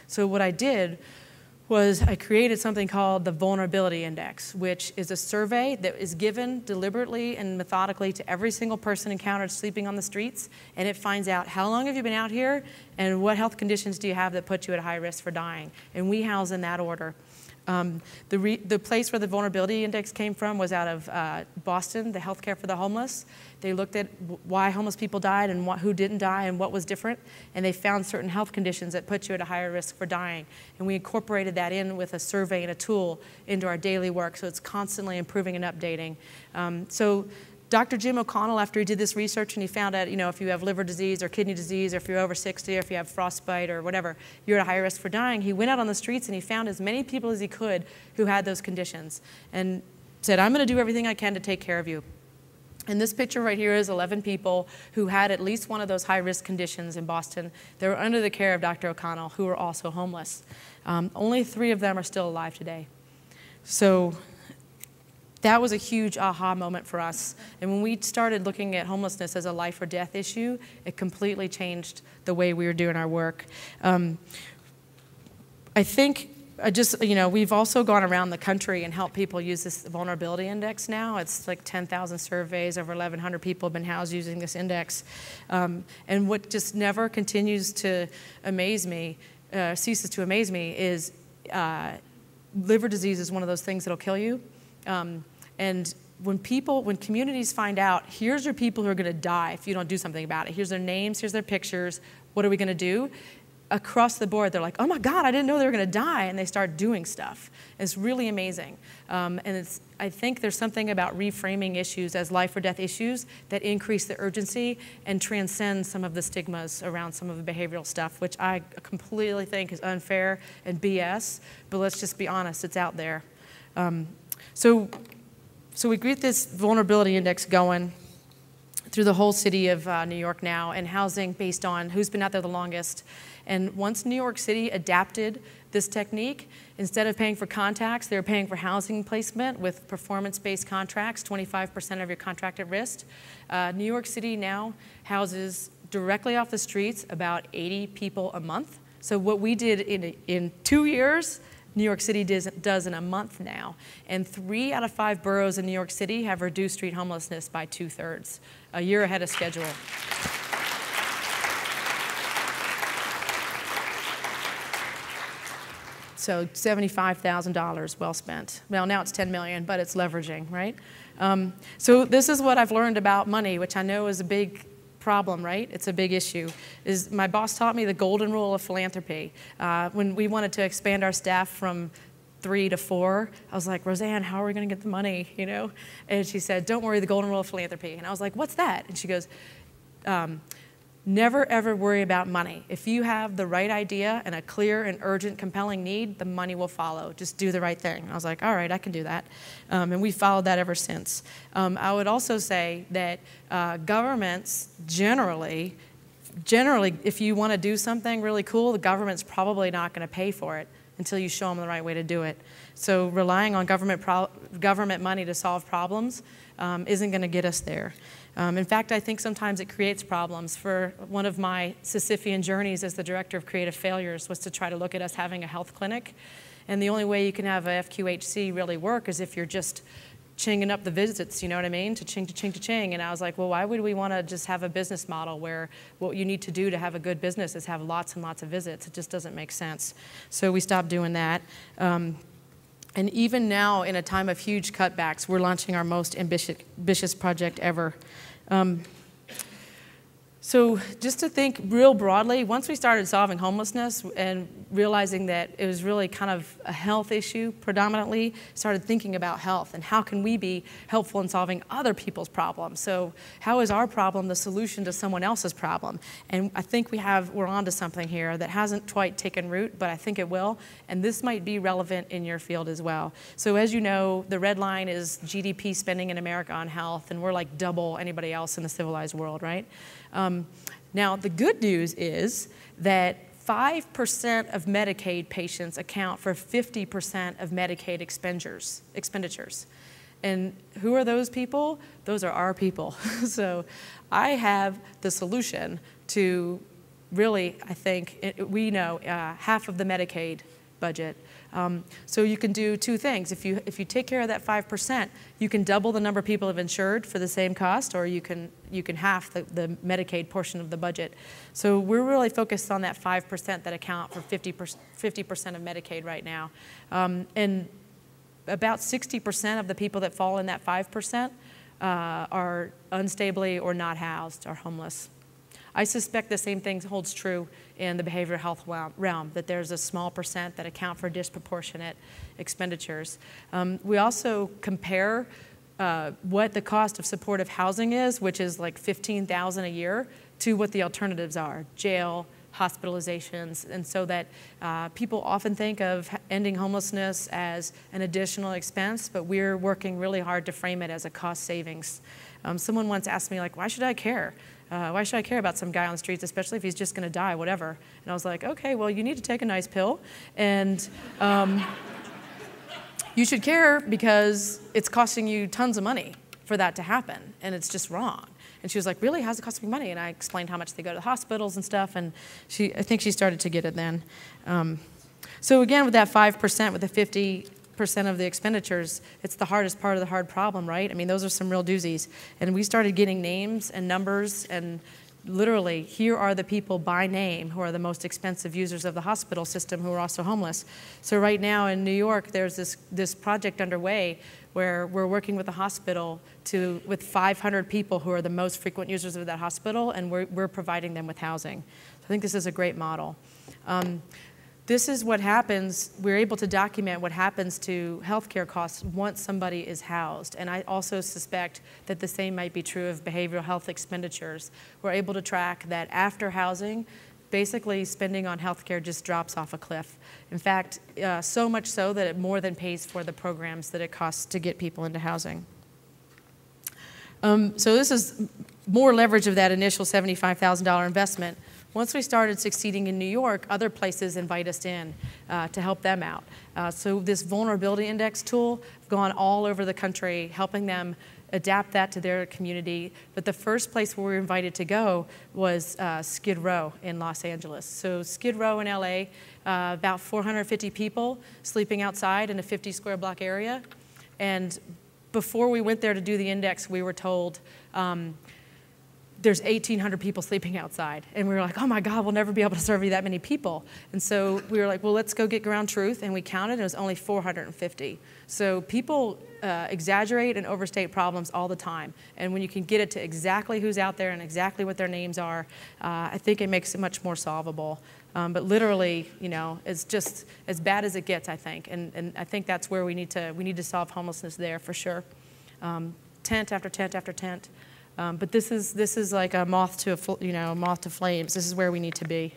So what I did was I created something called the Vulnerability Index, which is a survey that is given deliberately and methodically to every single person encountered sleeping on the streets, and it finds out how long have you been out here and what health conditions do you have that put you at high risk for dying, and we house in that order. The place where the Vulnerability Index came from was out of Boston, the Healthcare for the Homeless. They looked at why homeless people died and who didn't die and what was different, and they found certain health conditions that put you at a higher risk for dying. And we incorporated that in with a survey and a tool into our daily work, so it's constantly improving and updating. So Dr. Jim O'Connell, after he did this research and he found out, if you have liver disease or kidney disease, or if you're over 60, or if you have frostbite or whatever, you're at a higher risk for dying, he went out on the streets and he found as many people as he could who had those conditions and said, I'm going to do everything I can to take care of you. And this picture right here is 11 people who had at least one of those high-risk conditions in Boston. They were under the care of Dr. O'Connell, who were also homeless. Only 3 of them are still alive today. So that was a huge aha moment for us. And when we started looking at homelessness as a life or death issue, it completely changed the way we were doing our work. I think we've also gone around the country and helped people use this vulnerability index now. It's like 10,000 surveys, over 1,100 people have been housed using this index. And what just never continues to amaze me, ceases to amaze me, is liver disease is one of those things that'll kill you. And when communities find out, here's your people who are going to die if you don't do something about it. Here's their names, here's their pictures, what are we going to do? Across the board, they're like, oh my God, I didn't know they were going to die, and they start doing stuff. It's really amazing. And I think there's something about reframing issues as life or death issues that increase the urgency and transcend some of the stigmas around some of the behavioral stuff, which I completely think is unfair and BS, but let's just be honest, it's out there. So we get this vulnerability index going through the whole city of New York now, and housing based on who's been out there the longest. And once New York City adapted this technique, instead of paying for contacts, they were paying for housing placement with performance-based contracts, 25% of your contract at risk. New York City now houses directly off the streets about 80 people a month. So what we did in 2 years, New York City does in a month now. And 3 out of 5 boroughs in New York City have reduced street homelessness by 2/3, a year ahead of schedule. So $75,000 well spent. Well, now it's $10 million, but it's leveraging, right? So this is what I've learned about money, which I know is a big problem, right? It's a big issue. My boss taught me the golden rule of philanthropy. When we wanted to expand our staff from 3 to 4, I was like, Roseanne, how are we going to get the money, And she said, don't worry, the golden rule of philanthropy. And I was like, what's that? And she goes, never, ever worry about money. If you have the right idea and a clear and urgent, compelling need, the money will follow. Just do the right thing. I was like, all right, I can do that. And we followed that ever since. I would also say that governments generally, if you want to do something really cool, the government's probably not going to pay for it until you show them the right way to do it. So relying on government money to solve problems isn't going to get us there. In fact, I think sometimes it creates problems. For one of my Sisyphean journeys as the director of creative failures was to try to look at us having a health clinic. And the only way you can have a FQHC really work is if you're just chinging up the visits, you know what I mean? To ching. And I was like, well, why would we want to just have a business model where what you need to do to have a good business is have lots and lots of visits? It just doesn't make sense. So we stopped doing that. And even now, in a time of huge cutbacks, we're launching our most ambitious project ever. So just to think real broadly, once we started solving homelessness and realizing that it was really kind of a health issue predominantly, started thinking about health and how can we be helpful in solving other people's problems. So how is our problem the solution to someone else's problem? And I think we're onto something here that hasn't quite taken root, but I think it will. And this might be relevant in your field as well. So as you know, the red line is GDP spending in America on health, and we're like double anybody else in the civilized world, right? Now, the good news is that 5% of Medicaid patients account for 50% of Medicaid expenditures. And who are those people? Those are our people. So I have the solution to really, I think, we know half of the Medicaid budget. So you can do two things. If you take care of that 5%, you can double the number of people have insured for the same cost, or you can half the Medicaid portion of the budget. So we're really focused on that 5% that account for 50% of Medicaid right now. And about 60% of the people that fall in that 5% are unstably or not housed, are homeless. I suspect the same thing holds true in the behavioral health realm, that there's a small percent that account for disproportionate expenditures. We also compare what the cost of supportive housing is, which is like $15,000 a year, to what the alternatives are, jail, hospitalizations, and so that people often think of ending homelessness as an additional expense, but we're working really hard to frame it as a cost savings. Someone once asked me, like, why should I care? Why should I care about some guy on the streets, especially if he's just going to die, whatever? And I was like, okay, well, you need to take a nice pill, and you should care because it's costing you tons of money for that to happen, and it's just wrong. And she was like, really, how's it costing me money? And I explained how much they go to the hospitals and stuff, and I think she started to get it then. So again, with that 5%, with the 50% of the expenditures, it's the hardest part of the hard problem, right? I mean, those are some real doozies. And we started getting names and numbers, and literally, here are the people by name who are the most expensive users of the hospital system who are also homeless. So right now in New York, there's this project underway where we're working with the hospital with 500 people who are the most frequent users of that hospital, and we're providing them with housing. So I think this is a great model. This is what happens. We're able to document what happens to healthcare costs once somebody is housed. And I also suspect that the same might be true of behavioral health expenditures. We're able to track that after housing, basically spending on healthcare just drops off a cliff. In fact, so much so that it more than pays for the programs that it costs to get people into housing. So this is more leverage of that initial $75,000 investment. Once we started succeeding in New York, other places invite us in to help them out. So this vulnerability index tool, I've gone all over the country helping them adapt that to their community. But the first place where we were invited to go was Skid Row in Los Angeles. So Skid Row in LA, about 450 people sleeping outside in a 50 square block area. And before we went there to do the index, we were told, there's 1,800 people sleeping outside. And we were like, oh my God, we'll never be able to serve you that many people. And so we were like, well, let's go get ground truth. And we counted, and it was only 450. So people exaggerate and overstate problems all the time. And when you can get it to exactly who's out there and exactly what their names are, I think it makes it much more solvable. But literally, you know, it's just as bad as it gets, I think. And I think that's where we need to solve homelessness there for sure. Tent after tent after tent. But this is like a moth to flames. This is where we need to be.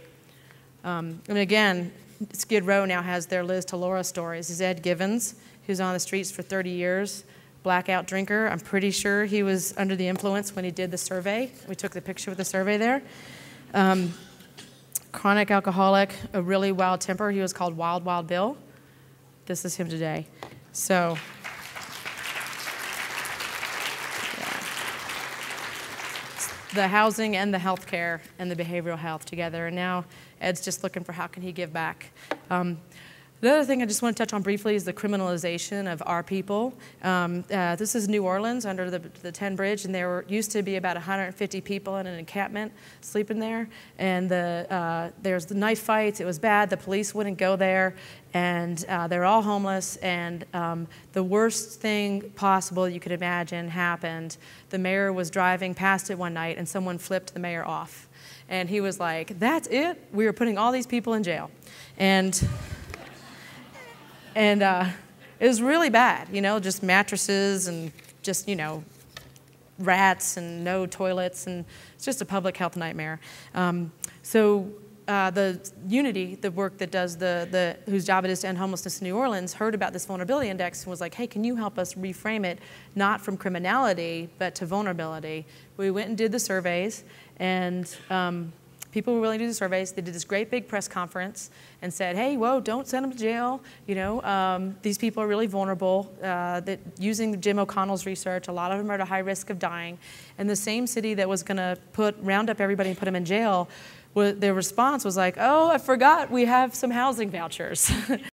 And again, Skid Row now has their Liz to Laura stories. This is Ed Givens, who's on the streets for 30 years, blackout drinker. I'm pretty sure he was under the influence when he did the survey. We took the picture with the survey there. Chronic alcoholic, a really wild temper. He was called Wild Wild Bill. This is him today. So. The housing and the healthcare and the behavioral health together. And now Ed's just looking for how can he give back. The other thing I just want to touch on briefly is the criminalization of our people. This is New Orleans under the 10 Bridge, and there used to be about 150 people in an encampment sleeping there. And there's the knife fights. It was bad. The police wouldn't go there, and they're all homeless. And the worst thing possible you could imagine happened. The mayor was driving past it one night, and someone flipped the mayor off. And he was like, that's it? We were putting all these people in jail. And it was really bad, you know, just mattresses and just, you know, rats and no toilets, and it's just a public health nightmare. The Unity, the work that does whose job it is to end homelessness in New Orleans, heard about this vulnerability index and was like, hey, can you help us reframe it, not from criminality, but to vulnerability? We went and did the surveys, and people were willing to do the surveys. They did this great big press conference and said, hey, whoa, don't send them to jail. You know, these people are really vulnerable. That using Jim O'Connell's research, a lot of them are at a high risk of dying. And the same city that was going to round up everybody and put them in jail their response was like, oh, I forgot we have some housing vouchers.